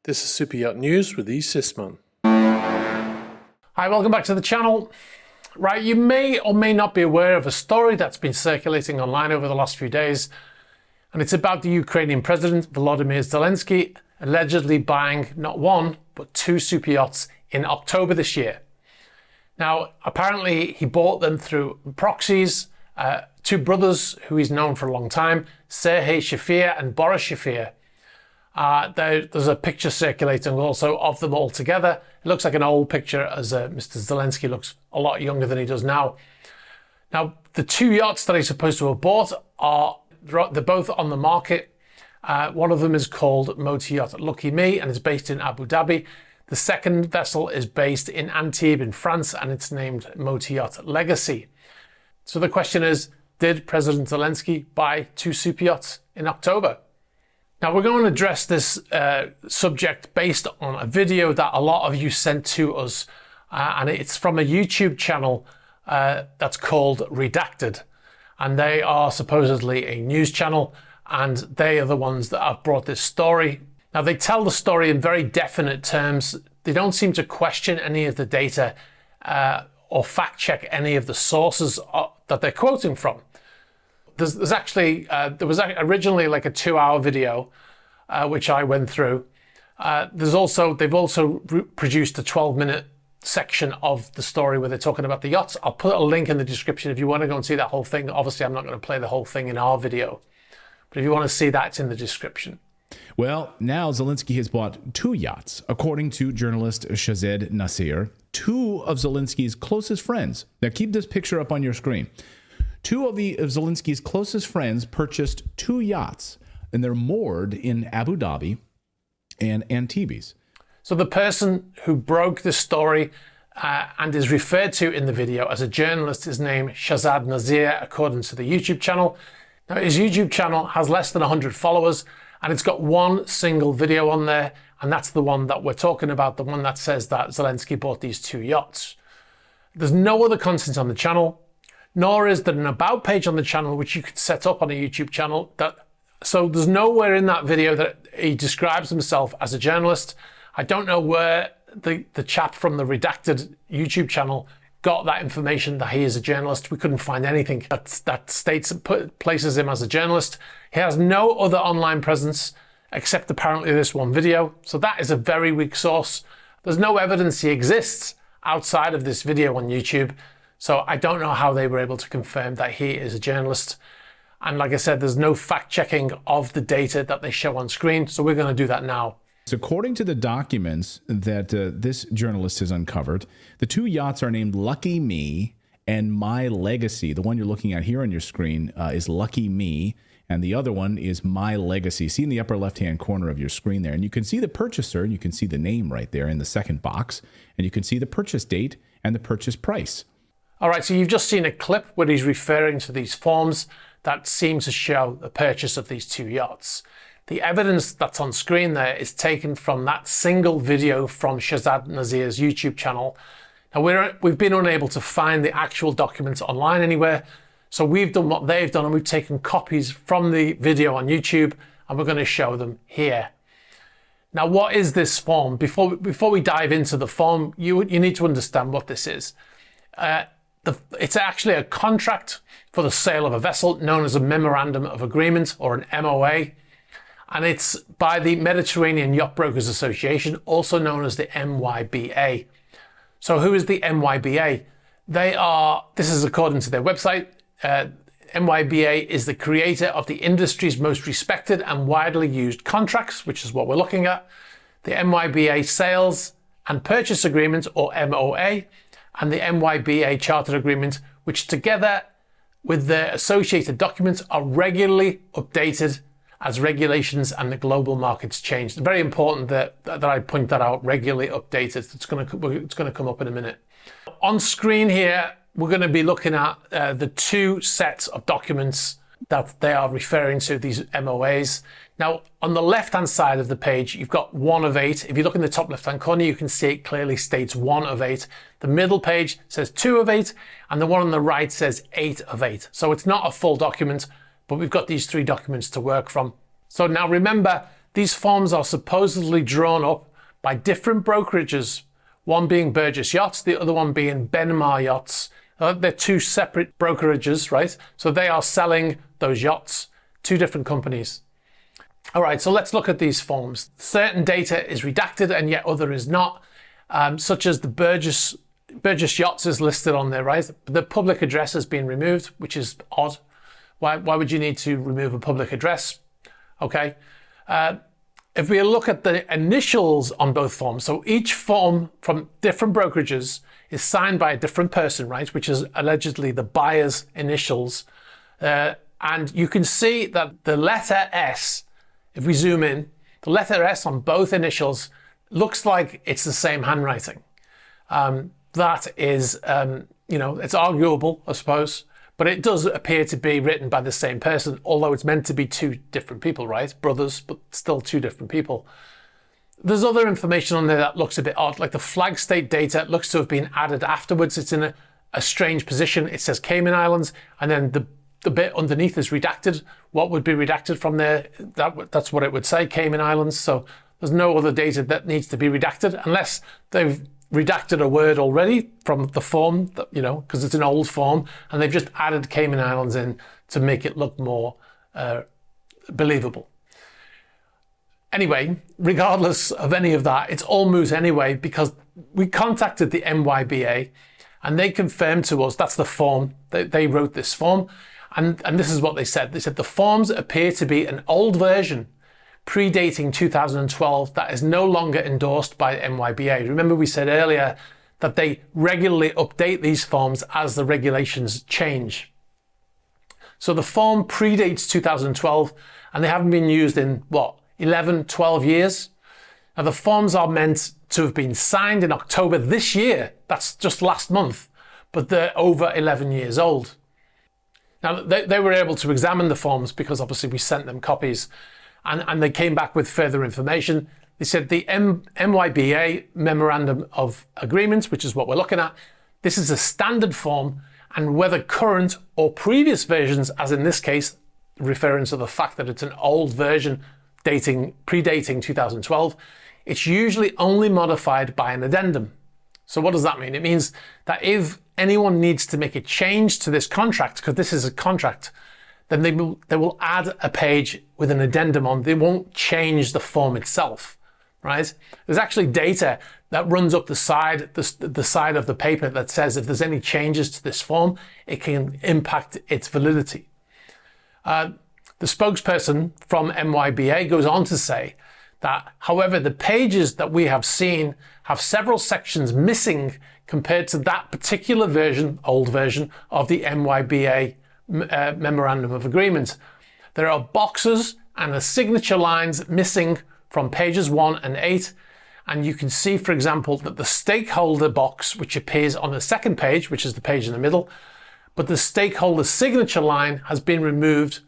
This is Super Yacht News with E. Sisman. Hi, welcome back to the channel. Right, you may or may not be aware of a story that's been circulating online over the last few days, and it's about the Ukrainian President Volodymyr Zelensky allegedly buying not one, but two super yachts in October this year. Now, apparently he bought them through proxies, two brothers who he's known for a long time, Sergei Shafir and Boris Shafir. There's a picture circulating also of them all together. It looks like an old picture, as Mr. Zelensky looks a lot younger than he does now. Now, the two yachts that he's supposed to have bought they're both on the market. One of them is called motor yacht Lucky Me and it's based in Abu Dhabi. The second vessel is based in Antibes in France and it's named motor yacht Legacy. So the question is, did President Zelensky buy two super yachts in October? Now we're going to address this subject based on a video that a lot of you sent to us, and it's from a YouTube channel that's called Redacted, and they are supposedly a news channel, and they are the ones that have brought this story. Now they tell the story in very definite terms. They don't seem to question any of the data or fact check any of the sources that they're quoting from. There's actually, there was originally like a 2-hour video, which I went through. They've also produced a 12-minute section of the story where they're talking about the yachts. I'll put a link in the description if you want to go and see that whole thing. Obviously, I'm not going to play the whole thing in our video, but if you want to see that, it's in the description. Well, now Zelensky has bought two yachts, according to journalist Shahzad Nasir, two of Zelensky's closest friends. Now keep this picture up on your screen. Two of Zelensky's closest friends purchased two yachts, and they're moored in Abu Dhabi and Antibes. So the person who broke this story and is referred to in the video as a journalist is named Shahzad Nasir, according to the YouTube channel. Now, his YouTube channel has less than 100 followers, and it's got one single video on there, and that's the one that we're talking about, the one that says that Zelensky bought these two yachts. There's no other content on the channel, nor is there an about page on the channel which you could set up on a YouTube channel. So there's nowhere in that video that he describes himself as a journalist. I don't know where the chap from the Redacted YouTube channel got that information that he is a journalist. We couldn't find anything that places him as a journalist. He has no other online presence except apparently this one video. So that is a very weak source. There's no evidence he exists outside of this video on YouTube. So I don't know how they were able to confirm that he is a journalist. And like I said, there's no fact checking of the data that they show on screen. So we're going to do that now. According to the documents that this journalist has uncovered, the two yachts are named Lucky Me and My Legacy. The one you're looking at here on your screen is Lucky Me, and the other one is My Legacy. See in the upper left-hand corner of your screen there. And you can see the purchaser, and you can see the name right there in the second box, and you can see the purchase date and the purchase price. All right, so you've just seen a clip where he's referring to these forms that seem to show the purchase of these two yachts. The evidence that's on screen there is taken from that single video from Shahzad Nasir's YouTube channel. Now we've been unable to find the actual documents online anywhere, so we've done what they've done and we've taken copies from the video on YouTube and we're going to show them here. Now, what is this form? Before we dive into the form, you need to understand what this is. It's actually a contract for the sale of a vessel known as a Memorandum of Agreement, or an MOA. And it's by the Mediterranean Yacht Brokers Association, also known as the MYBA. So who is the MYBA? This is according to their website, MYBA is the creator of the industry's most respected and widely used contracts, which is what we're looking at. The MYBA Sales and Purchase Agreement, or MOA, and the MYBA Charter Agreement, which together with their associated documents are regularly updated as regulations and the global markets change. It's very important that I point that out, regularly updated. It's going to come up in a minute. On screen here, we're going to be looking at the two sets of documents that they are referring to, these MOAs. Now, on the left-hand side of the page, you've got 1 of 8. If you look in the top left-hand corner, you can see it clearly states 1 of 8. The middle page says 2 of 8, and the one on the right says 8 of 8. So it's not a full document, but we've got these 3 documents to work from. So now remember, These forms are supposedly drawn up by different brokerages, one being Burgess Yachts, the other one being Behnemar Yachts. They're two separate brokerages, right? So they are selling those yachts, two different companies. All right, so let's look at these forms. Certain data is redacted and yet other is not, such as the Burgess Yachts is listed on there, right? The public address has been removed, which is odd. Why would you need to remove a public address? Okay. If we look at the initials on both forms, so each form from different brokerages is signed by a different person, right? Which is allegedly the buyer's initials. And you can see that the letter S, if we zoom in, the letter S on both initials looks like it's the same handwriting. That is, it's arguable, I suppose, but it does appear to be written by the same person, although it's meant to be two different people, right? Brothers, but still two different people. There's other information on there that looks a bit odd, like the flag state data looks to have been added afterwards. It's in a strange position. It says Cayman Islands, and then the bit underneath is redacted. What would be redacted from there? That's what it would say, Cayman Islands. So there's no other data that needs to be redacted unless they've redacted a word already from the form, because it's an old form, and they've just added Cayman Islands in to make it look more believable. Anyway, regardless of any of that, it's all moot anyway, because we contacted the MYBA and they confirmed to us that's the form. They wrote this form, and this is what they said. They said the forms appear to be an old version predating 2012 that is no longer endorsed by MYBA. Remember we said earlier that they regularly update these forms as the regulations change. So the form predates 2012 and they haven't been used in 11, 12 years. Now the forms are meant to have been signed in October this year. That's just last month, but they're over 11 years old. Now they were able to examine the forms because obviously we sent them copies. And they came back with further information. They said the MYBA Memorandum of Agreement, which is what we're looking at, this is a standard form, and whether current or previous versions, as in this case, referring to the fact that it's an old version predating 2012, it's usually only modified by an addendum. So what does that mean? It means that if anyone needs to make a change to this contract, because this is a contract, then they will add a page with an addendum on. They won't change the form itself, right? There's actually data that runs up the side of the paper that says if there's any changes to this form, it can impact its validity. The spokesperson from MYBA goes on to say that, however, the pages that we have seen have several sections missing compared to that particular version, old version, of the MYBA Memorandum of Agreement. There are boxes and the signature lines missing from pages 1 and 8, and you can see, for example, that the stakeholder box, which appears on the second page, which is the page in the middle, but the stakeholder signature line has been removed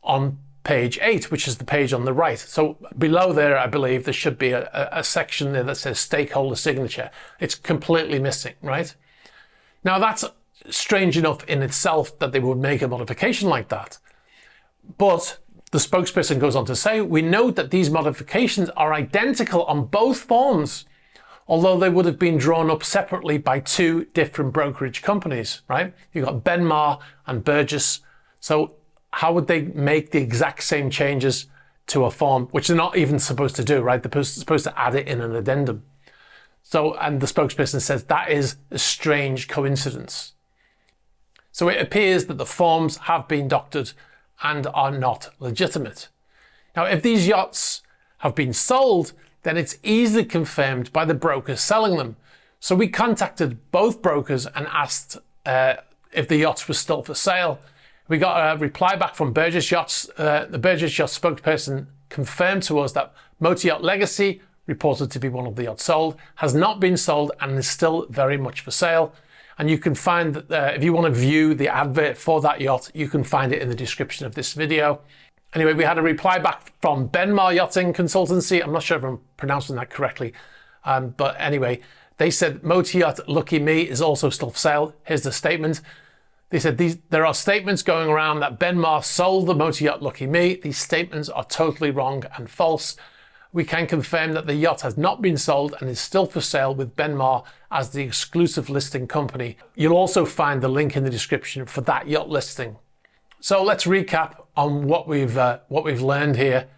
on page 8, which is the page on the right. So below there, I believe there should be a section there that says stakeholder signature. It's completely missing, right? Now that's strange enough in itself that they would make a modification like that. But the spokesperson goes on to say, we note that these modifications are identical on both forms, although they would have been drawn up separately by two different brokerage companies, right? You've got Behnemar and Burgess. So how would they make the exact same changes to a form, which they're not even supposed to do, right? They're supposed to add it in an addendum. So, and the spokesperson says that is a strange coincidence. So it appears that the forms have been doctored and are not legitimate. Now, if these yachts have been sold, then it's easily confirmed by the brokers selling them. So we contacted both brokers and asked if the yachts were still for sale. We got a reply back from Burgess Yachts. The Burgess Yachts spokesperson confirmed to us that Motor Yacht Legacy, reported to be one of the yachts sold, has not been sold and is still very much for sale. And you can find that if you want to view the advert for that yacht, you can find it in the description of this video. Anyway, we had a reply back from Behnemar Yachting Consultancy. I'm not sure if I'm pronouncing that correctly. But anyway, they said Motor Yacht Lucky Me is also still for sale. Here's the statement. They said there are statements going around that Behnemar sold the Motor Yacht Lucky Me. These statements are totally wrong and false. we can confirm that the yacht has not been sold and is still for sale with Behnemar as the exclusive listing company. You'll also find the link in the description for that yacht listing. So let's recap on what we've learned here.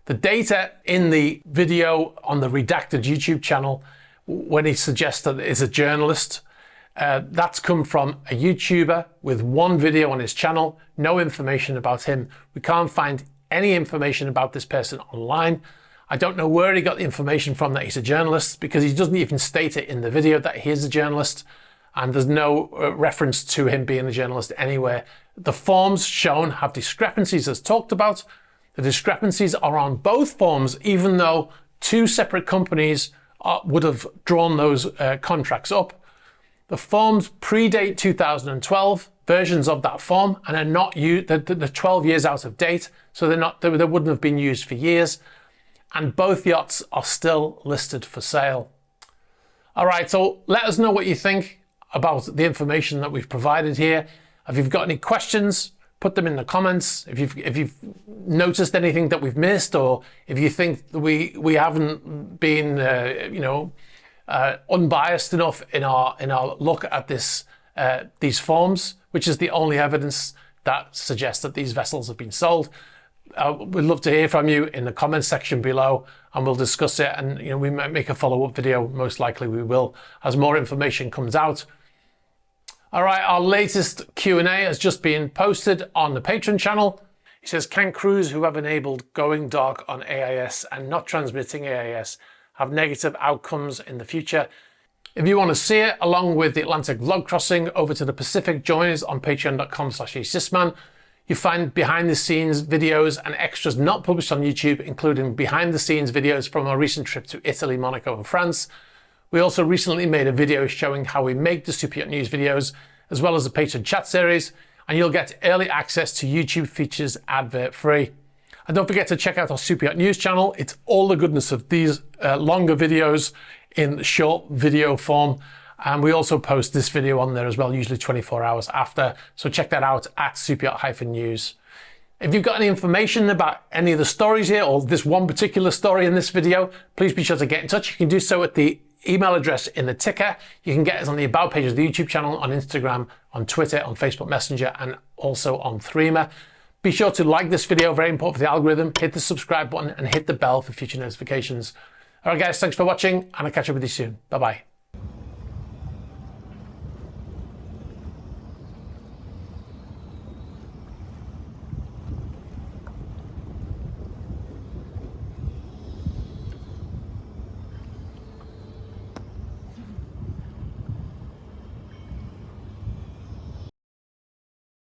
The data in the video on the Redacted YouTube channel, when he suggests that it's a journalist, that's come from a YouTuber with one video on his channel, no information about him. We can't find any information about this person online. I don't know where he got the information from that he's a journalist, because he doesn't even state it in the video that he is a journalist, and there's no reference to him being a journalist anywhere. The forms shown have discrepancies as talked about. The discrepancies are on both forms, even though two separate companies would have drawn those contracts up. The forms predate 2012 versions of that form and are not used. They're 12 years out of date, so they wouldn't have been used for years. And both yachts are still listed for sale. All right, so let us know what you think about the information that we've provided here. If you've got any questions, put them in the comments. If you've noticed anything that we've missed, or if you think that we haven't been unbiased enough in our look at these forms, which is the only evidence that suggests that these vessels have been sold. We'd love to hear from you in the comments section below, and we'll discuss it. And we might make a follow-up video. Most likely we will, as more information comes out. All right, our latest Q&A has just been posted on the Patreon channel. He says, can crews who have enabled going dark on AIS and not transmitting AIS have negative outcomes in the future? If you want to see it, along with the Atlantic vlog crossing over to the Pacific, join us on patreon.com/eSysman. You find behind the scenes videos and extras not published on YouTube, including behind the scenes videos from our recent trip to Italy, Monaco and France. We also recently made a video showing how we make the Superyacht News videos, as well as the Patreon chat series, and you'll get early access to YouTube features advert free. And don't forget to check out our Superyacht News channel. It's all the goodness of these longer videos in short video form. And we also post this video on there as well, usually 24 hours after. So check that out at Superyacht-News. If you've got any information about any of the stories here, or this one particular story in this video, please be sure to get in touch. You can do so at the email address in the ticker. You can get us on the About page of the YouTube channel, on Instagram, on Twitter, on Facebook Messenger, and also on Threema. Be sure to like this video, very important for the algorithm. Hit the subscribe button and hit the bell for future notifications. All right, guys, thanks for watching, and I'll catch up with you soon. Bye-bye.